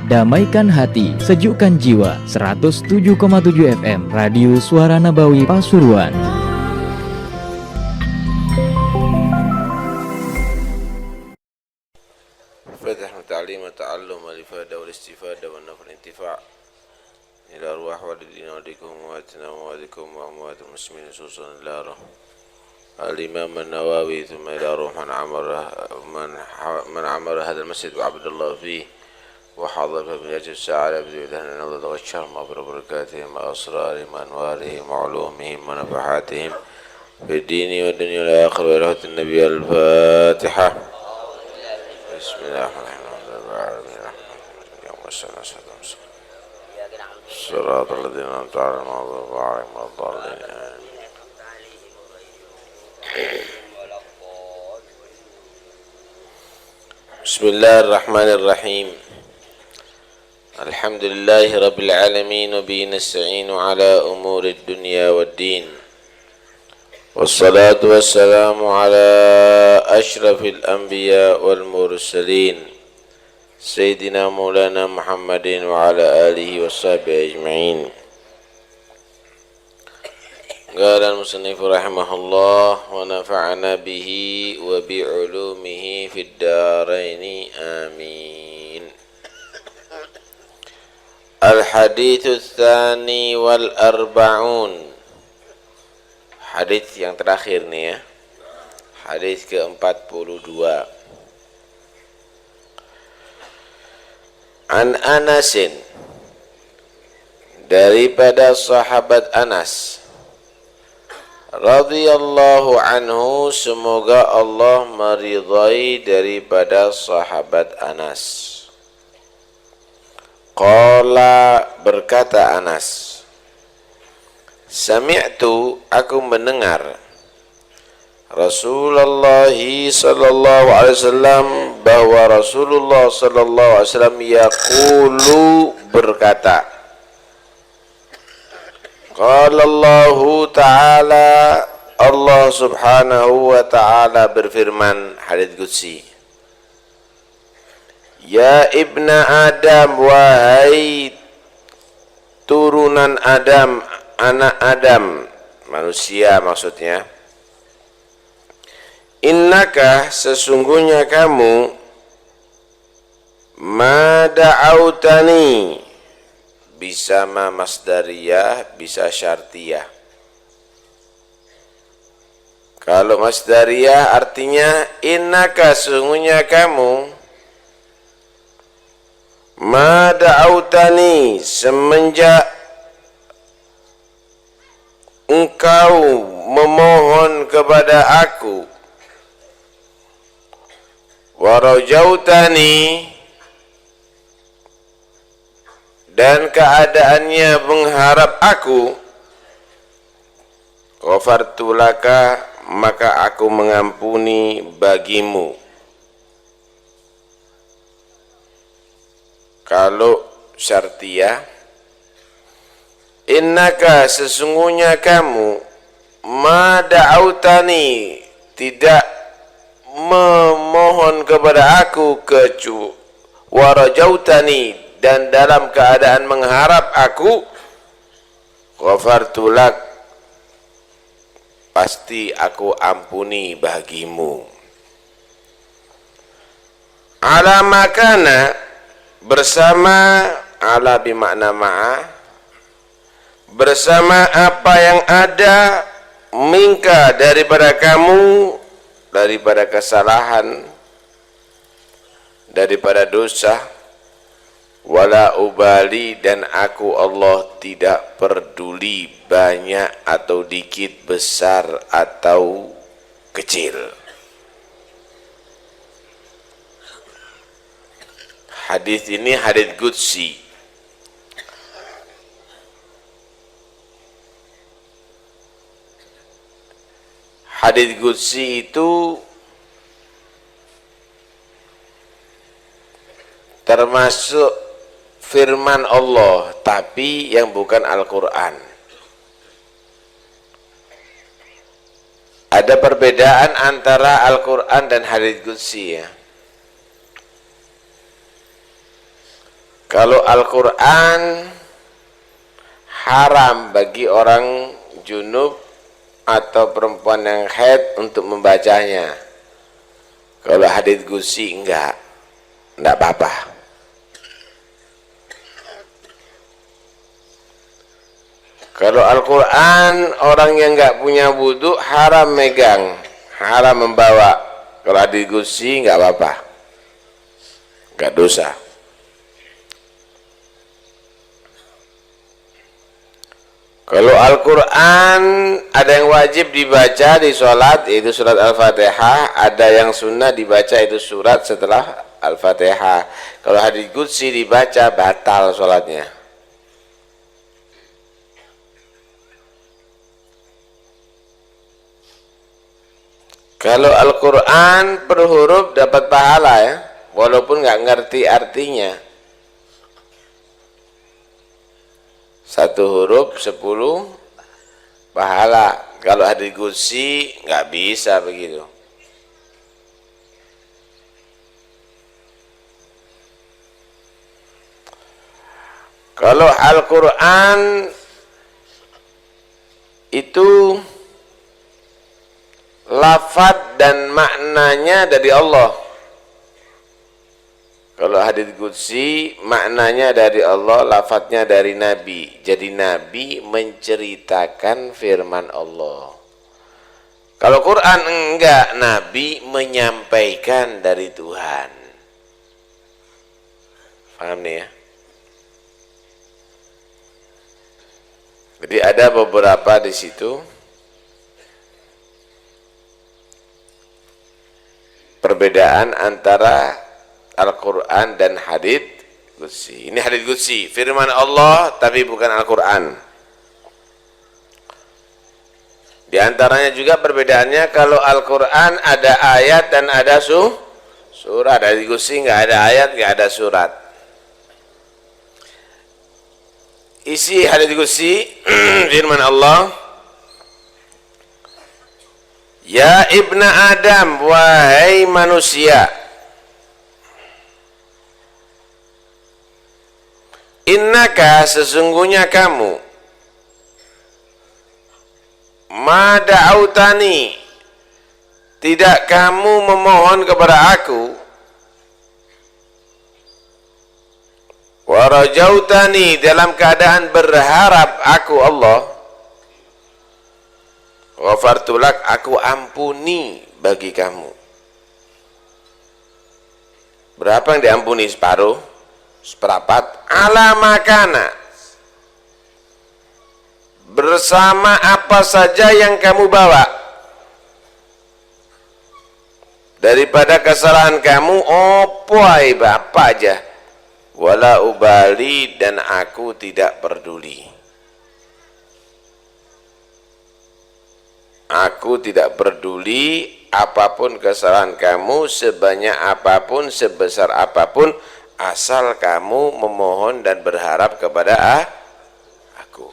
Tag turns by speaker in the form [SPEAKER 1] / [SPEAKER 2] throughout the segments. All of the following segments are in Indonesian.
[SPEAKER 1] Damaikan hati, sejukkan jiwa. 107,7 FM Radio Suara Nabawi Pasuruan.
[SPEAKER 2] فتح وتعليم وتعلم والإفادة والاستفادة والنفع والانتفاع إلى أرواح والدينا والديكم وأمواتنا وأمواتكم وأموات المسلمين خصوصا إلى روح الإمام النووي ثم إلى روح من عمر هذا المسجد وعبد الله فيه وحضر في أجل السعادة بدون النظر والشرم وبركاتهم وأسرارهم وأنوارهم وعلومهم ونفحاتهم في الدين والدنيا والآخرة وإلهة النبي. الفاتحة. بسم الله الرحمن الرحيم. اللهم صل على سيدنا محمد صراط الذين أنعمت عليهم غير المغضوب عليهم ولا الضالين. بسم الله الرحمن الرحيم. الحمد لله رب العالمين وبه نستعين على أمور الدنيا والدين والصلاة والسلام على أشرف الأنبياء والمرسلين سيدنا مولانا محمد وعلى آله وصحبه أجمعين. قال المصنف رحمه الله ونفعنا به وبعلومه في الدارين آمين. الحديث الثاني والأربعون. Hadis yang terakhir nih ya. Hadis ke-42. An Anasin, daripada sahabat Anas radhiyallahu anhu, semoga Allah meridai daripada sahabat Anas. Qala, berkata Anas, sami'tu, aku mendengar Rasulullah sallallahu alaihi wasallam, bahwa Rasulullah sallallahu alaihi wasallam yaqulu, berkata, qala Allah ta'ala, Allah subhanahu wa ta'ala berfirman, hadits qudsi, ya ibna Adam, wahai turunan Adam, anak Adam, manusia maksudnya, innaka, sesungguhnya kamu, ma da'autani, bisa ma masdariyah, bisa syartiyah. Kalau masdariyah artinya innaka, sesungguhnya kamu, ma da'autani, semenjak engkau memohon kepada aku, warajautani, dan keadaannya mengharap aku, ghafartu laka, maka aku mengampuni bagimu. Kalau syartiyah, innaka, sesungguhnya kamu, ma da'autani, tidak memohon kepada aku, kecuali warajautani, dan dalam keadaan mengharap aku, ghafartu lak, pasti aku ampuni bagimu. Ala makana, bersama, ala bimakna ma'a, bersama apa yang ada, minka, daripada kamu, daripada kesalahan, daripada dosa, wala ubali, dan aku Allah tidak peduli banyak atau dikit, besar atau kecil. Hadis ini hadis qudsi. Hadis qudsi itu termasuk firman Allah, tapi yang bukan Al-Quran. Ada perbedaan antara Al-Quran dan hadits qudsi ya. Kalau Al-Quran haram bagi orang junub atau perempuan yang haid untuk membacanya. Kalau hadits qudsi enggak apa-apa. Kalau Al-Quran orang yang enggak punya wudu haram megang, haram membawa. Kalau hadits qudsi enggak apa-apa, enggak dosa. Kalau Al-Quran ada yang wajib dibaca di sholat, yaitu surat Al-Fatihah. Ada yang sunnah dibaca, itu surat setelah Al-Fatihah. Kalau hadits qudsi dibaca, batal sholatnya. Kalau Al-Quran per huruf dapat pahala ya, walaupun nggak ngerti artinya. 1 huruf 10 pahala. Kalau hadits qudsi nggak bisa begitu. Kalau Al-Quran itu lafaz dan maknanya dari Allah. Kalau hadits qudsi maknanya dari Allah, lafadznya dari Nabi. Jadi Nabi menceritakan firman Allah. Kalau Quran enggak, Nabi menyampaikan dari Tuhan. Paham nih ya? Jadi ada beberapa di situ perbedaan antara Al-Quran dan hadits qudsi. Ini hadits qudsi, firman Allah tapi bukan Al-Quran. Di antaranya juga perbedaannya, kalau Al-Quran ada ayat dan ada surat. Hadits qudsi nggak ada ayat, nggak ada surat. Isi hadits qudsi firman Allah, ya ibna Adam, wahai manusia, innaka, sesungguhnya kamu, ma da'autani, tidak kamu memohon kepada aku, wa rajautani, dalam keadaan berharap aku Allah, ghafartu lak, aku ampuni bagi kamu. Berapa yang diampuni? Separuh, seperempat. Ala makana, bersama apa saja yang kamu bawa daripada kesalahan kamu, opoai apa aja, wala ubali, dan aku tidak peduli. Aku tidak peduli apapun kesalahan kamu, sebanyak apapun, sebesar apapun, asal kamu memohon dan berharap kepada aku.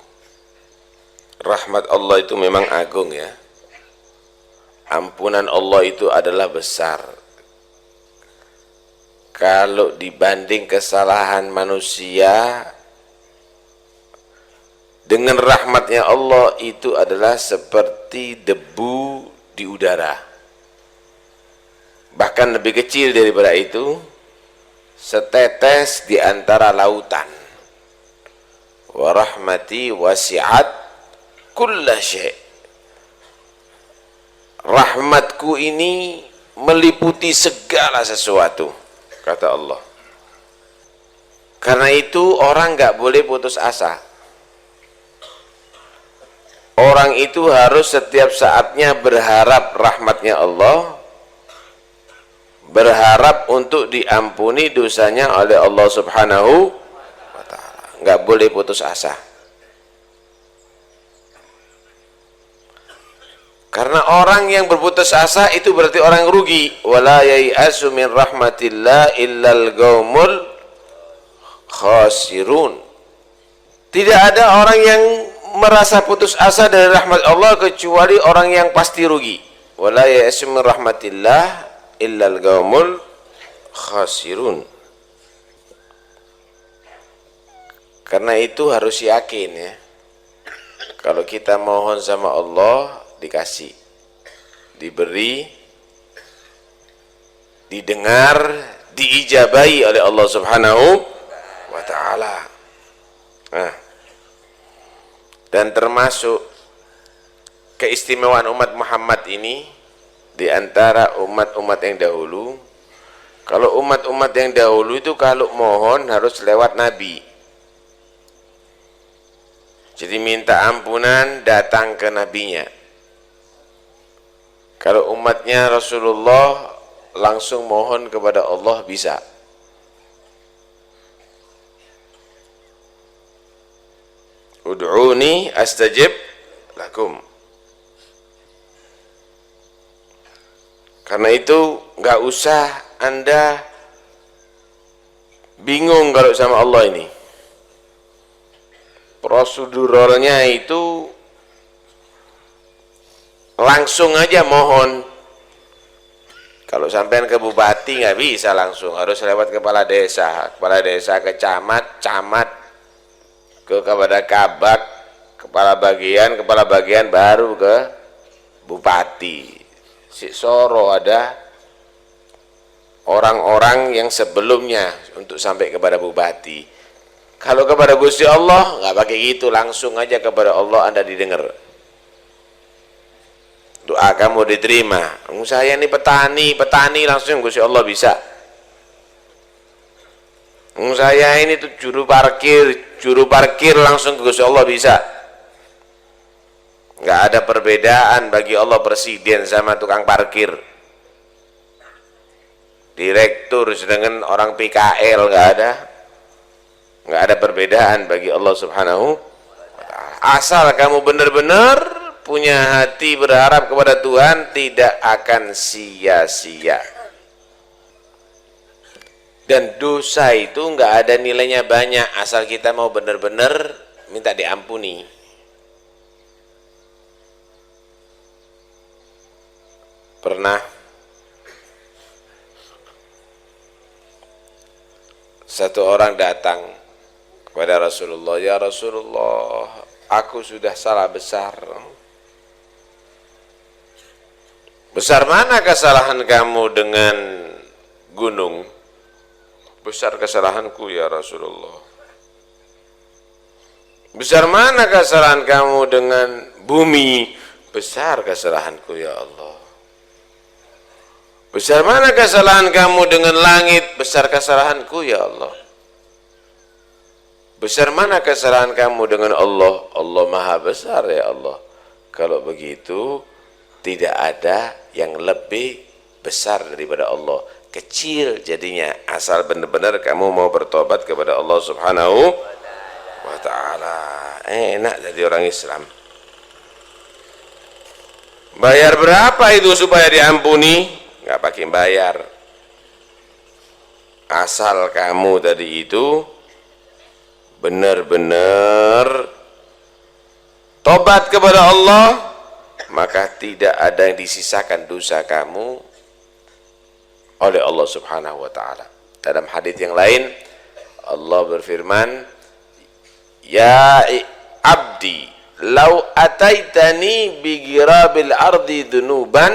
[SPEAKER 2] Rahmat Allah itu memang agung ya. Ampunan Allah itu adalah besar. Kalau dibanding kesalahan manusia, dengan rahmatnya Allah itu adalah seperti debu di udara. Bahkan lebih kecil daripada itu, setetes di antara lautan. Wa rahmati wasi'at kulla syai'. Rahmatku ini meliputi segala sesuatu, kata Allah. Karena itu orang nggak boleh putus asa. Orang itu harus setiap saatnya berharap rahmatnya Allah, berharap untuk diampuni dosanya oleh Allah Subhanahu wa ta'ala. Nggak boleh putus asa. Karena orang yang berputus asa itu berarti orang yang rugi. Wala yai'asu min rahmatillah illal qaumul khasirun. Tidak ada orang yang merasa putus asa dari rahmat Allah kecuali orang yang pasti rugi. wala ya'asu min rahmatillah illa al-qaumul khasirun. Karena itu harus yakin ya, kalau kita mohon sama Allah dikasih, diberi, didengar, diijabahi oleh Allah Subhanahu wa ta'ala. Nah, dan termasuk keistimewaan umat Muhammad ini di antara umat-umat yang dahulu, kalau umat-umat yang dahulu itu kalau mohon harus lewat Nabi. Jadi minta ampunan datang ke nabinya. Kalau umatnya Rasulullah langsung mohon kepada Allah bisa. Ud'uni astajib lakum. Karena itu nggak usah Anda bingung kalau sama Allah ini. Proseduralnya itu langsung aja mohon. Kalau sampean ke bupati nggak bisa langsung, harus lewat kepala desa ke camat kepada kabak, kepala bagian baru ke bupati. Si Soro ada orang-orang yang sebelumnya untuk sampai kepada bupati. Kalau kepada Gusti Allah nggak pakai gitu, langsung aja kepada Allah Anda didengar. Doa kamu diterima. Saya ini petani langsung Gusti Allah bisa. Saya ini tuh juru parkir langsung ke Gusti Allah bisa. Nggak ada perbedaan bagi Allah presiden sama tukang parkir, direktur dengan orang PKL, nggak ada perbedaan bagi Allah Subhanahu wa ta'ala. Asal kamu benar-benar punya hati berharap kepada Tuhan, tidak akan sia-sia. Dan dosa itu nggak ada nilainya banyak asal kita mau benar-benar minta diampuni. Pernah satu orang datang kepada Rasulullah, ya Rasulullah, aku sudah salah besar. Besar mana kesalahan kamu dengan gunung? Besar kesalahanku ya Rasulullah. Besar mana kesalahan kamu dengan bumi? Besar kesalahanku ya Allah. Besar mana kesalahan kamu dengan langit? Besar kesalahanku ya Allah. Besar mana kesalahan kamu dengan Allah? Allah maha besar ya Allah. Kalau begitu tidak ada yang lebih besar daripada Allah. Kecil jadinya asal benar-benar kamu mau bertobat kepada Allah Subhanahu wa ta'ala. Enak jadi orang Islam. Bayar berapa itu supaya diampuni? Nggak pakai bayar. Asal kamu tadi itu benar-benar tobat kepada Allah, maka tidak ada yang disisakan dosa kamu oleh Allah Subhanahu wa ta'ala. Dalam hadits yang lain Allah berfirman, ya abdi lau ataitani bi girabil ardi dhunuban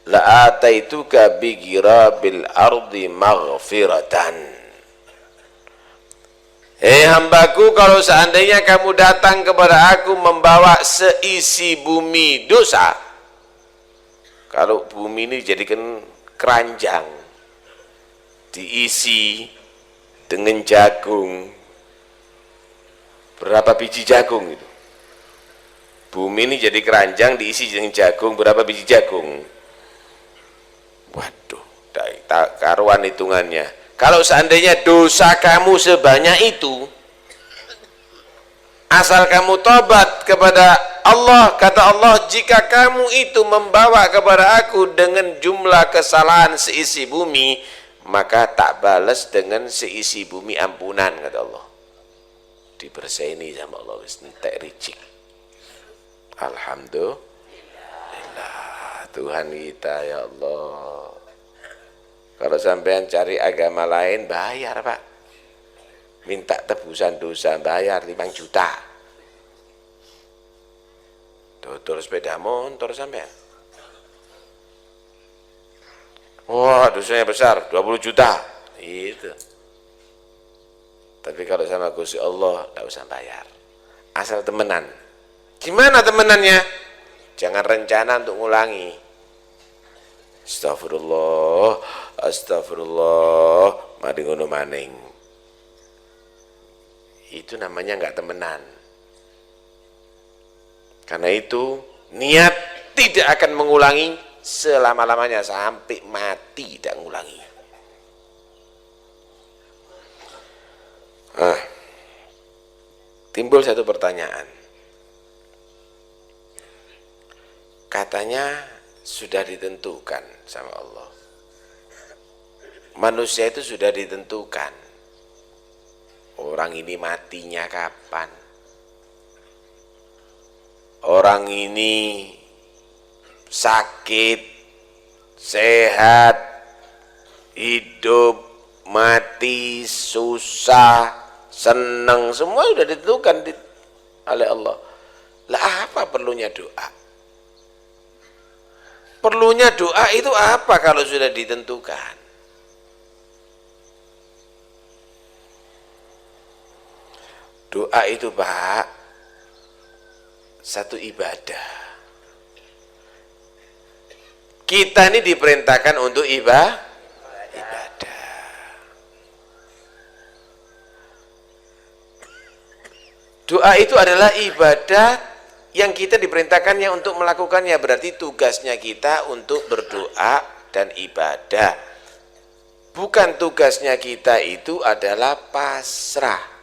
[SPEAKER 2] la ataituka bi girabil ardi maghfiratan. Hei hambaku, kalau seandainya kamu datang kepada aku membawa seisi bumi dosa, kalau bumi ini jadikan keranjang diisi dengan jagung, berapa biji jagung itu? Bumi ini jadi keranjang diisi dengan jagung, berapa biji jagung? Waduh, tak karuan hitungannya. Kalau seandainya dosa kamu sebanyak itu, asal kamu tobat kepada Allah, kata Allah, jika kamu itu membawa kepada aku dengan jumlah kesalahan seisi bumi, maka tak balas dengan seisi bumi ampunan, kata Allah. Diberseni sama Allah, wis entek ricik. Alhamdulillah Tuhan kita ya Allah. Kalau sampean cari agama lain bayar Pak, minta tebusan dosa bayar 5 juta. Dodol sepeda motor sampean, wah dosanya besar 20 juta itu. Tapi kalau sama Gusti Allah tidak usah bayar, asal temenan. Gimana temenannya? Jangan rencana untuk ngulangi. Astagfirullah, astagfirullah, mari ngono maning. Itu namanya enggak temenan. Karena itu niat tidak akan mengulangi selama-lamanya sampai mati tidak mengulangi. Timbul satu pertanyaan. Katanya sudah ditentukan sama Allah. Manusia itu sudah ditentukan. Orang ini matinya kapan? Orang ini sakit, sehat, hidup, mati, susah, senang, semua sudah ditentukan oleh Allah. Lah apa perlunya doa? Perlunya doa itu apa kalau sudah ditentukan? Doa itu Pak satu ibadah. Kita ini diperintahkan untuk ibadah. Doa itu adalah ibadah yang kita diperintahkannya untuk melakukannya. Berarti tugasnya kita untuk berdoa dan ibadah. Bukan tugasnya kita itu adalah pasrah.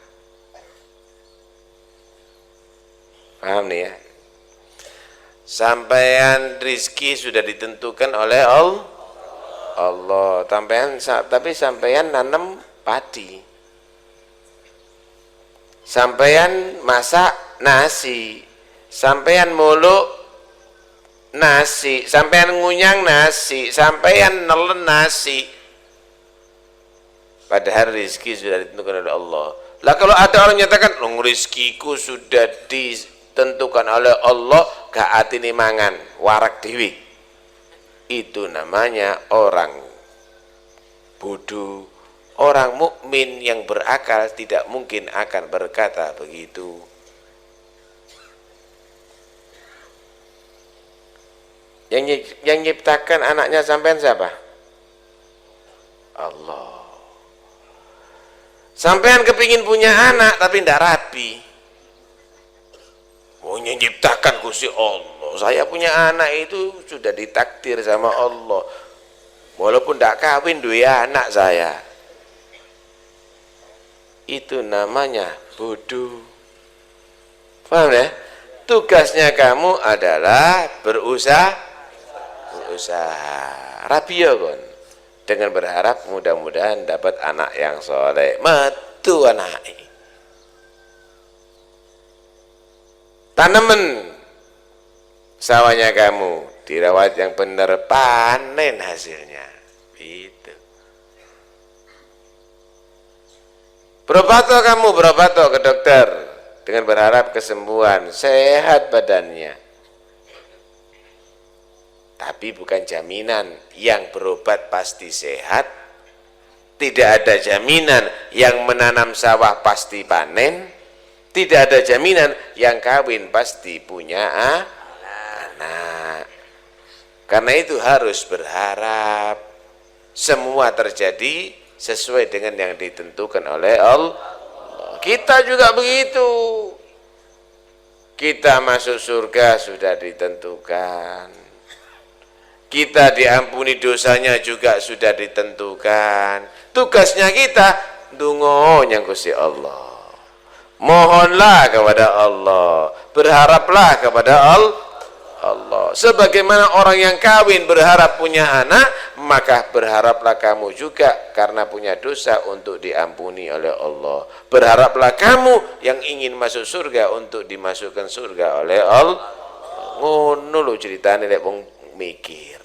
[SPEAKER 2] Paham nih ya? Sampaian rizki sudah ditentukan oleh Allah. Tapi sampaian nanam padi. Sampaian masak nasi. Sampaian muluk nasi. Sampaian ngunyang nasi. Sampaian nelen nasi. Padahal rizki sudah ditentukan oleh Allah. Lah kalau ada orang nyatakan, rizkiku sudah ditentukan oleh Allah, gak atine mangan, warak dewi. Itu namanya orang bodoh. Orang mukmin yang berakal tidak mungkin akan berkata begitu. Yang nyiptakan anaknya sampean siapa? Allah. Sampean kepingin punya anak tapi tidak rapi. Oh, yang nyiptakan Gusti Allah. Saya punya anak itu sudah ditakdir sama Allah. Walaupun tidak kawin dua anak saya. Itu namanya bodoh. Paham ya? Tugasnya kamu adalah berusaha. Rapi ya kon. Dengan berharap mudah-mudahan dapat anak yang soleh. Metu anaknya. Tanaman sawahnya kamu, dirawat yang benar, panen hasilnya. Itu. Berobat kamu, berobat ke dokter dengan berharap kesembuhan, sehat badannya. Tapi bukan jaminan yang berobat pasti sehat. Tidak ada jaminan yang menanam sawah pasti panen. Tidak ada jaminan yang kawin pasti punya anak. Karena itu harus berharap semua terjadi sesuai dengan yang ditentukan oleh Allah. Kita juga begitu. Kita masuk surga sudah ditentukan. Kita diampuni dosanya juga sudah ditentukan. Tugasnya kita ndonga nyang Gusti Allah. Mohonlah kepada Allah, berharaplah kepada Allah. Sebagaimana orang yang kawin berharap punya anak, maka berharaplah kamu juga karena punya dosa untuk diampuni oleh Allah. Berharaplah kamu yang ingin masuk surga untuk dimasukkan surga oleh Allah. Ngono lho ceritane lek wong mikir.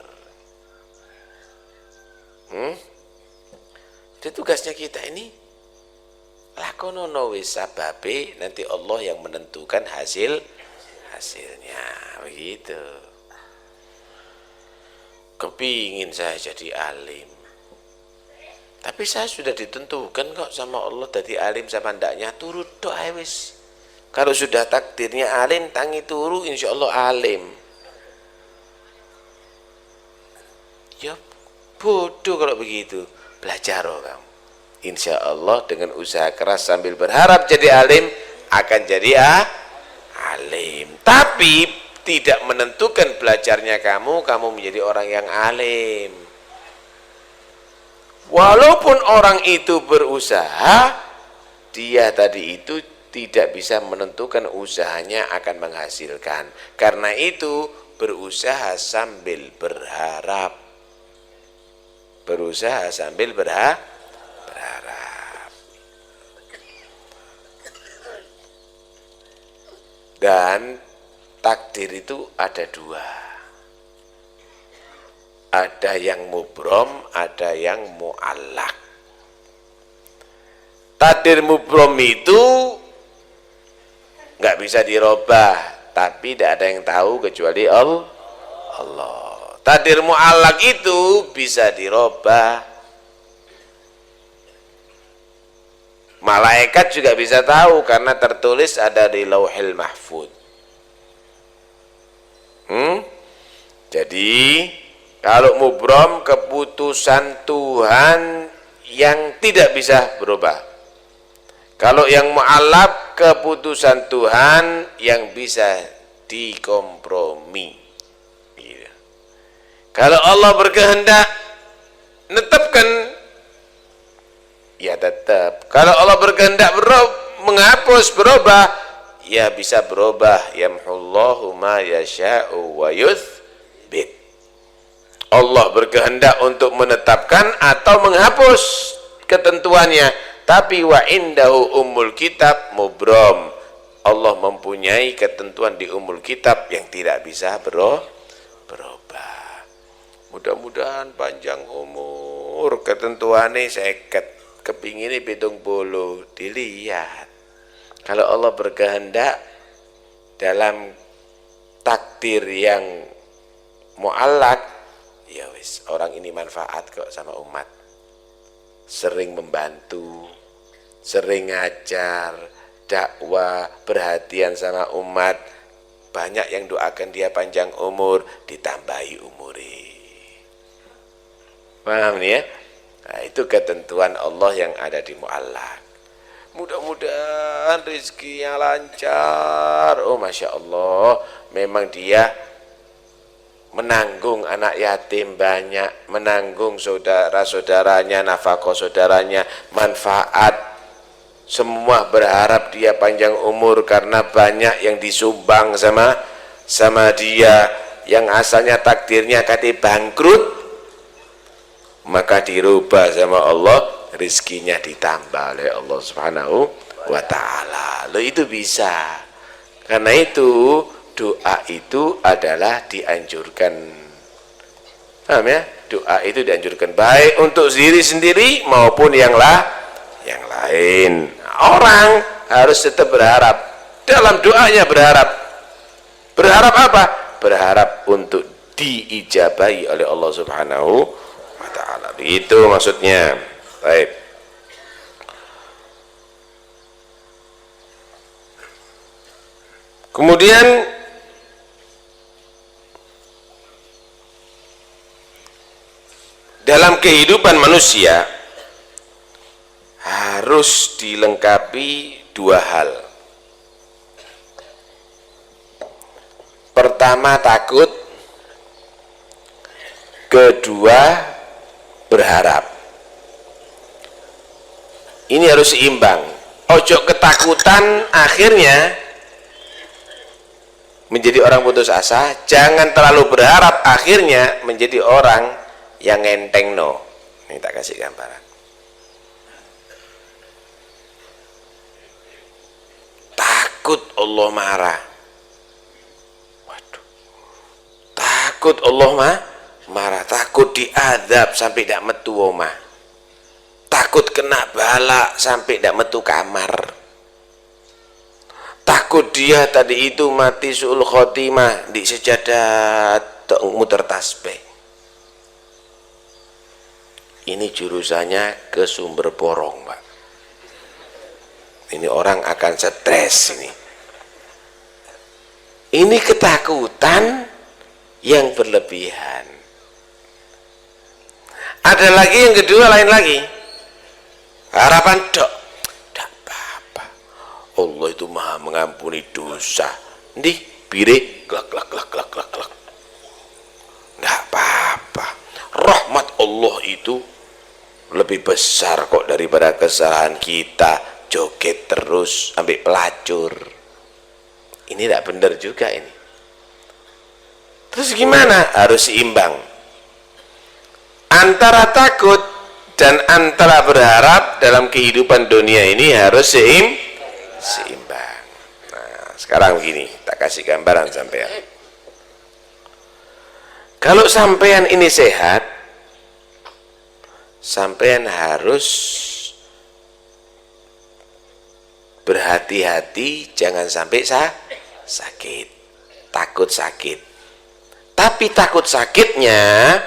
[SPEAKER 2] Jadi tugasnya kita ini lakonono wis sababe, nanti Allah yang menentukan hasilnya begitu. Kepingin saya jadi alim, tapi saya sudah ditentukan kok sama Allah jadi alim sama ndaknya, turut doa wis. Kalau sudah takdirnya alim, tangi turu insya Allah alim. Ya bodoh kalau begitu. Belajar kamu. Insya Allah dengan usaha keras sambil berharap jadi alim, akan jadi alim. Tapi tidak menentukan belajarnya kamu menjadi orang yang alim. Walaupun orang itu berusaha, dia tadi itu tidak bisa menentukan usahanya akan menghasilkan. Karena itu berusaha sambil berharap. Berusaha sambil berharap. Dan takdir itu ada dua. Ada yang mubrom, ada yang mu'allak. Takdir mubrom itu nggak bisa dirubah, tapi tidak ada yang tahu kecuali Allah. Takdir mu'allak itu bisa dirubah. Malaikat juga bisa tahu karena tertulis ada di Lauhil Mahfuz. Jadi kalau mubrom, keputusan Tuhan yang tidak bisa berubah. Kalau yang mu'allaq, keputusan Tuhan yang bisa dikompromi. Kalau Allah berkehendak menetapkan, ya tetap. Kalau Allah berkehendak menghapus, berubah, ya bisa berubah. Yamhullahu ma yasha'u wa yuthbit. Allah berkehendak untuk menetapkan atau menghapus ketentuannya. Tapi wa indahu ummul kitab mubrom. Allah mempunyai ketentuan di ummul kitab yang tidak bisa berubah. Mudah-mudahan panjang umur, ketentuannya seket, kepingin 70, dilihat. Kalau Allah berkehendak dalam takdir yang mu'allak, ya wis, orang ini manfaat kok sama umat, sering membantu, sering ngajar, dakwah, perhatian sama umat, banyak yang doakan dia panjang umur, ditambahi umuri. Paham nih ya? Nah, itu ketentuan Allah yang ada di mu'allaq. Mudah-mudahan rezekinya lancar. Oh Masya Allah, memang dia menanggung anak yatim banyak, menanggung saudara-saudaranya, nafkah saudaranya, manfaat. Semua berharap dia panjang umur karena banyak yang disumbang sama dia, yang asalnya takdirnya kata bangkrut, maka dirubah sama Allah, rizkinya ditambah oleh Allah Subhanahu wa ta'ala. Loh, itu bisa. Karena itu doa itu adalah dianjurkan. Paham ya? Doa itu dianjurkan baik untuk diri sendiri maupun yang lain. Orang harus tetap berharap. Dalam doanya berharap. Berharap apa? Berharap untuk diijabahi oleh Allah Subhanahu wa ta'ala. Begitu maksudnya. Baik. Kemudian dalam kehidupan manusia harus dilengkapi dua hal. Pertama takut, kedua berharap. Ini harus seimbang. Ojo ketakutan akhirnya menjadi orang putus asa, jangan terlalu berharap akhirnya menjadi orang yang ngenteng. No, ini tak kasih gambaran. Takut Allah marah. Waduh, takut Allah marah, takut diadab sampai tidak metu omah, takut kena bala sampai tidak metu kamar, takut dia tadi itu mati su'ul khotimah di sejadah muter tasbih. Ini jurusannya ke sumber borong, Pak. Ini orang akan stres ini. Ini ketakutan yang berlebihan. Ada lagi yang kedua, lain lagi. Harapan dok, tidak apa-apa. Allah itu maha mengampuni dosa. Nih, bire, glak, glak, glak, glak, glak, glak. Tidak apa-apa. Rahmat Allah itu lebih besar kok daripada kesalahan kita. Joget terus sampai pelacur. Ini tidak benar juga ini. Terus gimana? Harus seimbang antara takut dan antara berharap dalam kehidupan dunia ini, harus seimbang. Nah, sekarang begini, tak kasih gambaran sampean. Kalau sampean ini sehat, sampean harus berhati-hati jangan sampai sakit, takut sakit. Tapi takut sakitnya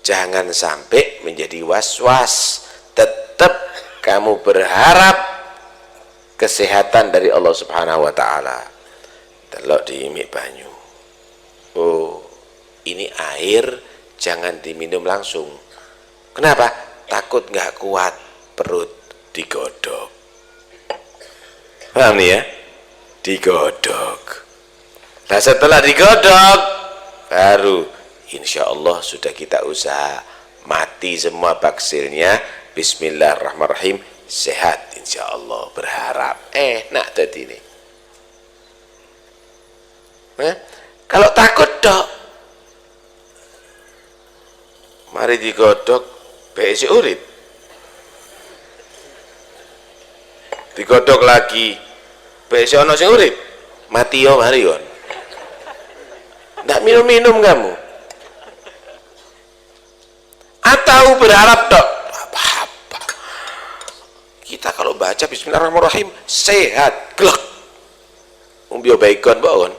[SPEAKER 2] jangan sampai menjadi was-was. Tetap kamu berharap kesehatan dari Allah Subhanahu wa taala. Delok di imik banyu. Oh, ini air jangan diminum langsung. Kenapa? Takut nggak kuat perut, digodok. Paham nih ya? Digodok. Nah setelah digodok, baru insya Allah sudah kita usaha mati semua baksilnya. Bismillahirrahmanirrahim, sehat insya Allah, berharap. Enak tadi ini. Kalau takut dok, mari digodok, besi urip. Digodok lagi, besi ono sing urip, mati yo mari yon. Ndak minum-minum kamu. Atau berharap dok, apa-apa. Kita kalau baca Bismillahirrahmanirrahim sehat, glek. Umbio baikon bawon.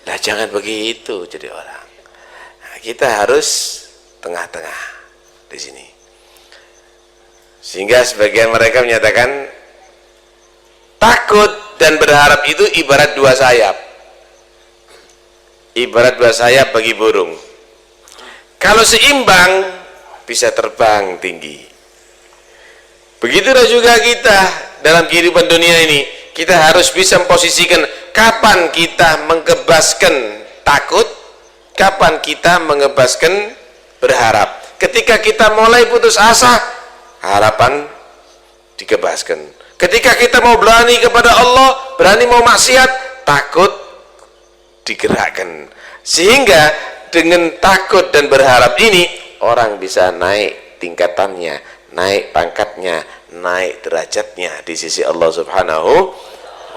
[SPEAKER 2] Nah jangan begitu jadi orang. Nah, kita harus tengah-tengah di sini. Sehingga sebagian mereka menyatakan takut dan berharap itu ibarat dua sayap. Ibarat dua sayap bagi burung. Kalau seimbang bisa terbang tinggi. Begitulah juga kita dalam kehidupan dunia ini. Kita harus bisa memposisikan kapan kita mengebaskan takut, kapan kita mengebaskan berharap. Ketika kita mulai putus asa, harapan dikebaskan. Ketika kita mau berani kepada Allah, berani mau maksiat, takut digerakkan. Sehingga dengan takut dan berharap ini, orang bisa naik tingkatannya, naik pangkatnya, naik derajatnya di sisi Allah Subhanahu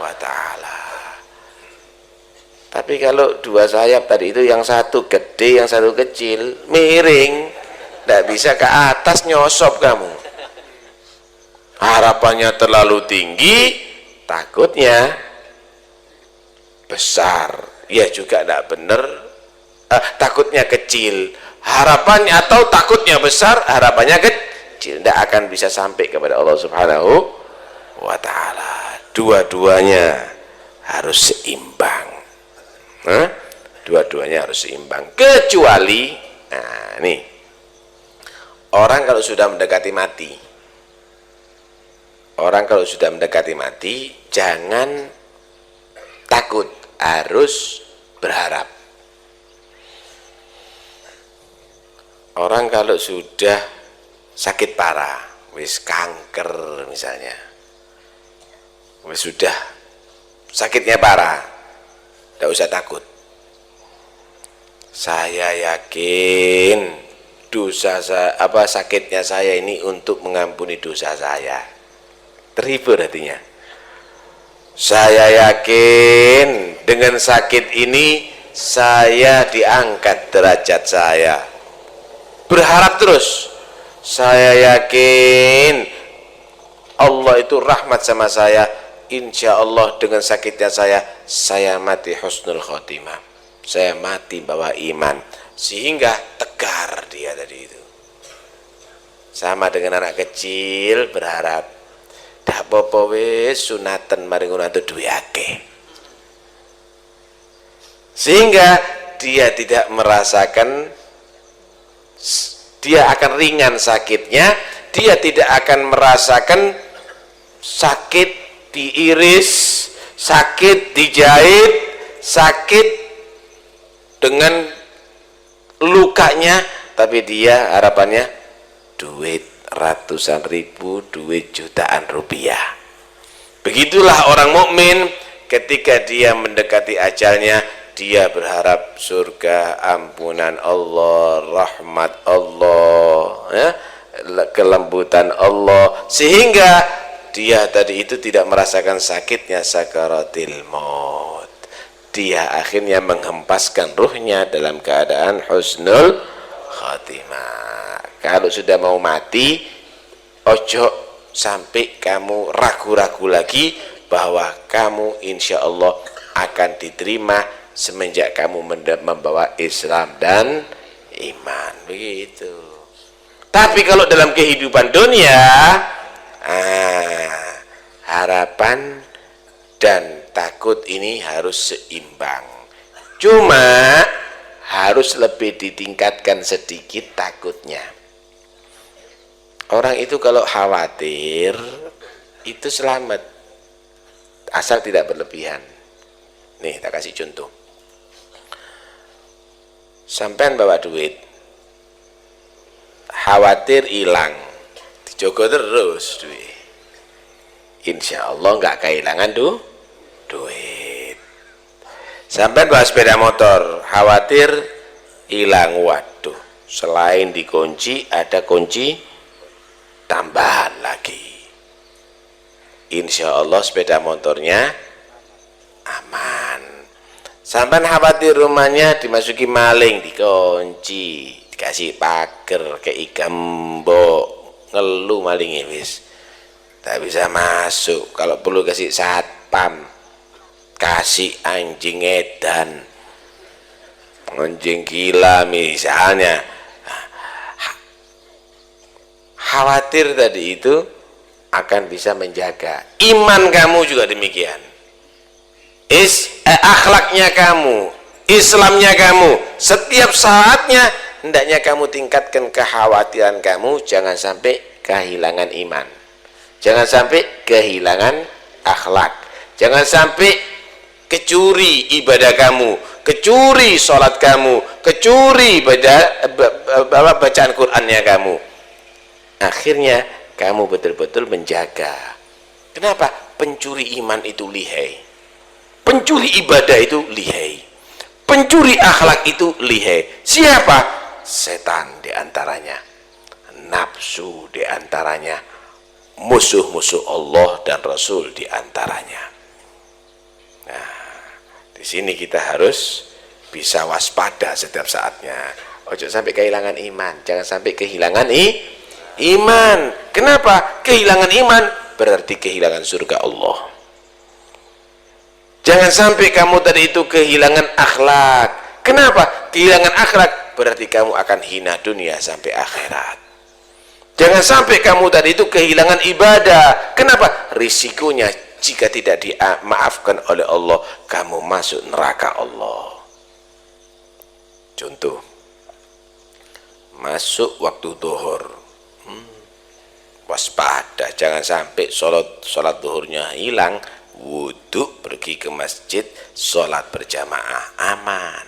[SPEAKER 2] wa ta'ala. Tapi kalau dua sayap tadi itu, yang satu gede, yang satu kecil, miring, tidak bisa ke atas, nyosop kamu. Harapannya terlalu tinggi, takutnya besar, ya juga tidak benar. Takutnya kecil, harapannya, atau takutnya besar, harapannya kecil, tidak akan bisa sampai kepada Allah Subhanahu wa ta'ala. Dua-duanya harus seimbang. Dua-duanya harus seimbang. Kecuali, nah nih, orang kalau sudah mendekati mati, jangan takut, harus berharap. Orang kalau sudah sakit parah, wis kanker misalnya, wis sudah sakitnya parah, tidak usah takut. Saya yakin sakitnya saya ini untuk mengampuni dosa saya. Terhibur hatinya. Saya yakin dengan sakit ini saya diangkat derajat saya. Berharap terus. Saya yakin Allah itu rahmat sama saya. Insya Allah dengan sakitnya saya mati husnul khotimah. Saya mati bawa iman. Sehingga tegar dia tadi itu. Sama dengan anak kecil berharap dak apa wis sunatan mari ngono duwe akeh. Sehingga dia tidak merasakan, dia akan ringan sakitnya, dia tidak akan merasakan sakit diiris, sakit dijahit, sakit dengan lukanya, tapi dia harapannya duit ratusan ribu, duit jutaan rupiah. Begitulah orang mukmin ketika dia mendekati ajalnya, dia berharap surga, ampunan Allah, rahmat Allah, ya, kelembutan Allah, sehingga dia tadi itu tidak merasakan sakitnya sakaratil maut. Dia akhirnya menghempaskan ruhnya dalam keadaan husnul khatimah. Kalau sudah mau mati, ojo sampai kamu ragu-ragu lagi bahwa kamu insya Allah akan diterima semenjak kamu membawa Islam dan iman. Begitu. Tapi kalau dalam kehidupan dunia, harapan dan takut ini harus seimbang. Cuma harus lebih ditingkatkan sedikit takutnya. Orang itu kalau khawatir itu selamat, asal tidak berlebihan. Nih, tak kasih contoh. Sampean bawa duit, khawatir hilang, dijogo terus duit. Insya Allah nggak kehilangan duit. Sampean bawa sepeda motor, khawatir hilang, waduh, selain dikunci ada kunci tambahan lagi. Insya Allah sepeda motornya aman. Sampai khawatir rumahnya dimasuki maling, dikunci, dikasih pagar kayak gembok, ngeluh malingnya wis tak bisa masuk. Kalau perlu kasih satpam, kasih anjing edan, anjing gila misalnya. Khawatir tadi itu akan bisa menjaga iman kamu, juga demikian. Akhlaknya kamu, Islamnya kamu, setiap saatnya hendaknya kamu tingkatkan kekhawatiran kamu, jangan sampai kehilangan iman, jangan sampai kehilangan akhlak, jangan sampai kecuri ibadah kamu, kecuri sholat kamu, kecuri bacaan Qur'annya kamu. Akhirnya kamu betul-betul menjaga. Kenapa? Pencuri iman itu lihai, pencuri ibadah itu lihai, pencuri akhlak itu lihai. Siapa? Setan diantaranya, nafsu diantaranya, musuh-musuh Allah dan Rasul diantaranya. Nah, di sini kita harus bisa waspada setiap saatnya. Ojo sampai kehilangan iman, jangan sampai kehilangan iman. Kenapa? Kehilangan iman berarti kehilangan surga Allah. Jangan sampai kamu tadi itu kehilangan akhlak. Kenapa? Kehilangan akhlak berarti kamu akan hina dunia sampai akhirat. Jangan sampai kamu tadi itu kehilangan ibadah. Kenapa? Risikonya jika tidak dimaafkan oleh Allah, kamu masuk neraka Allah. Contoh, masuk waktu zuhur, waspada, jangan sampai sholat zuhurnya hilang, wudhu, pergi ke masjid, sholat berjamaah, aman.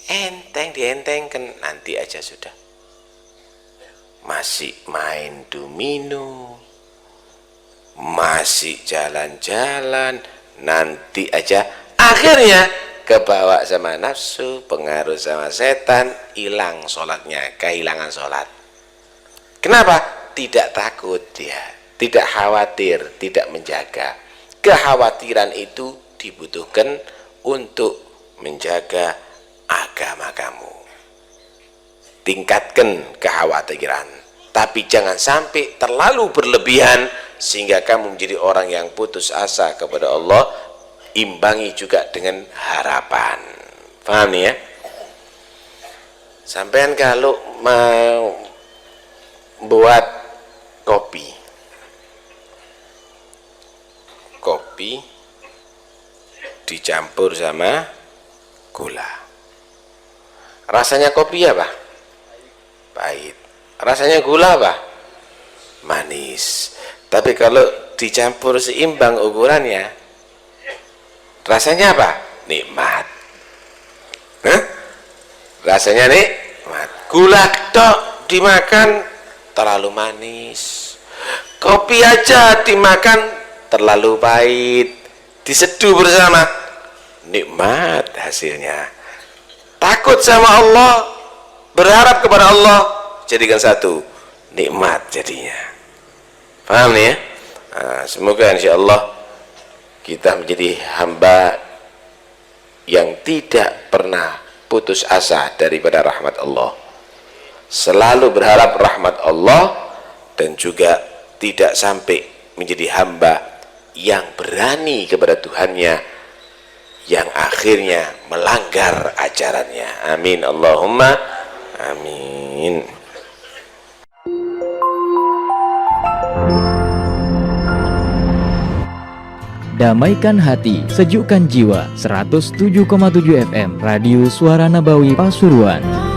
[SPEAKER 2] Enteng, dientengkan, nanti aja sudah. Masih main domino, masih jalan-jalan, nanti aja. Akhirnya kebawa sama nafsu, pengaruh sama setan, hilang sholatnya, kehilangan sholat. Kenapa? Tidak takut dia. tidak khawatir, tidak menjaga. Kekhawatiran itu dibutuhkan untuk menjaga agama kamu. Tingkatkan kekhawatiran, tapi jangan sampai terlalu berlebihan sehingga kamu menjadi orang yang putus asa kepada Allah. Imbangi juga dengan harapan. Paham ya? Sampean kalau mau buat kopi dicampur sama gula, rasanya kopi apa? Pahit. Rasanya gula apa? Manis. Tapi kalau dicampur seimbang ukurannya, rasanya apa? Nikmat. Hah? Rasanya nikmat. Gula tok dimakan terlalu manis, kopi aja dimakan terlalu pahit, diseduh bersama nikmat hasilnya. Takut sama Allah, berharap kepada Allah, jadikan satu, nikmat jadinya. Paham nih ya? Nah, semoga insyaallah kita menjadi hamba yang tidak pernah putus asa daripada rahmat Allah, selalu berharap rahmat Allah, dan juga tidak sampai menjadi hamba yang berani kepada Tuhannya yang akhirnya melanggar ajarannya. Amin Allahumma amin.
[SPEAKER 1] Damaikan hati, sejukkan jiwa. 107,7 FM Radio Suara Nabawi Pasuruan.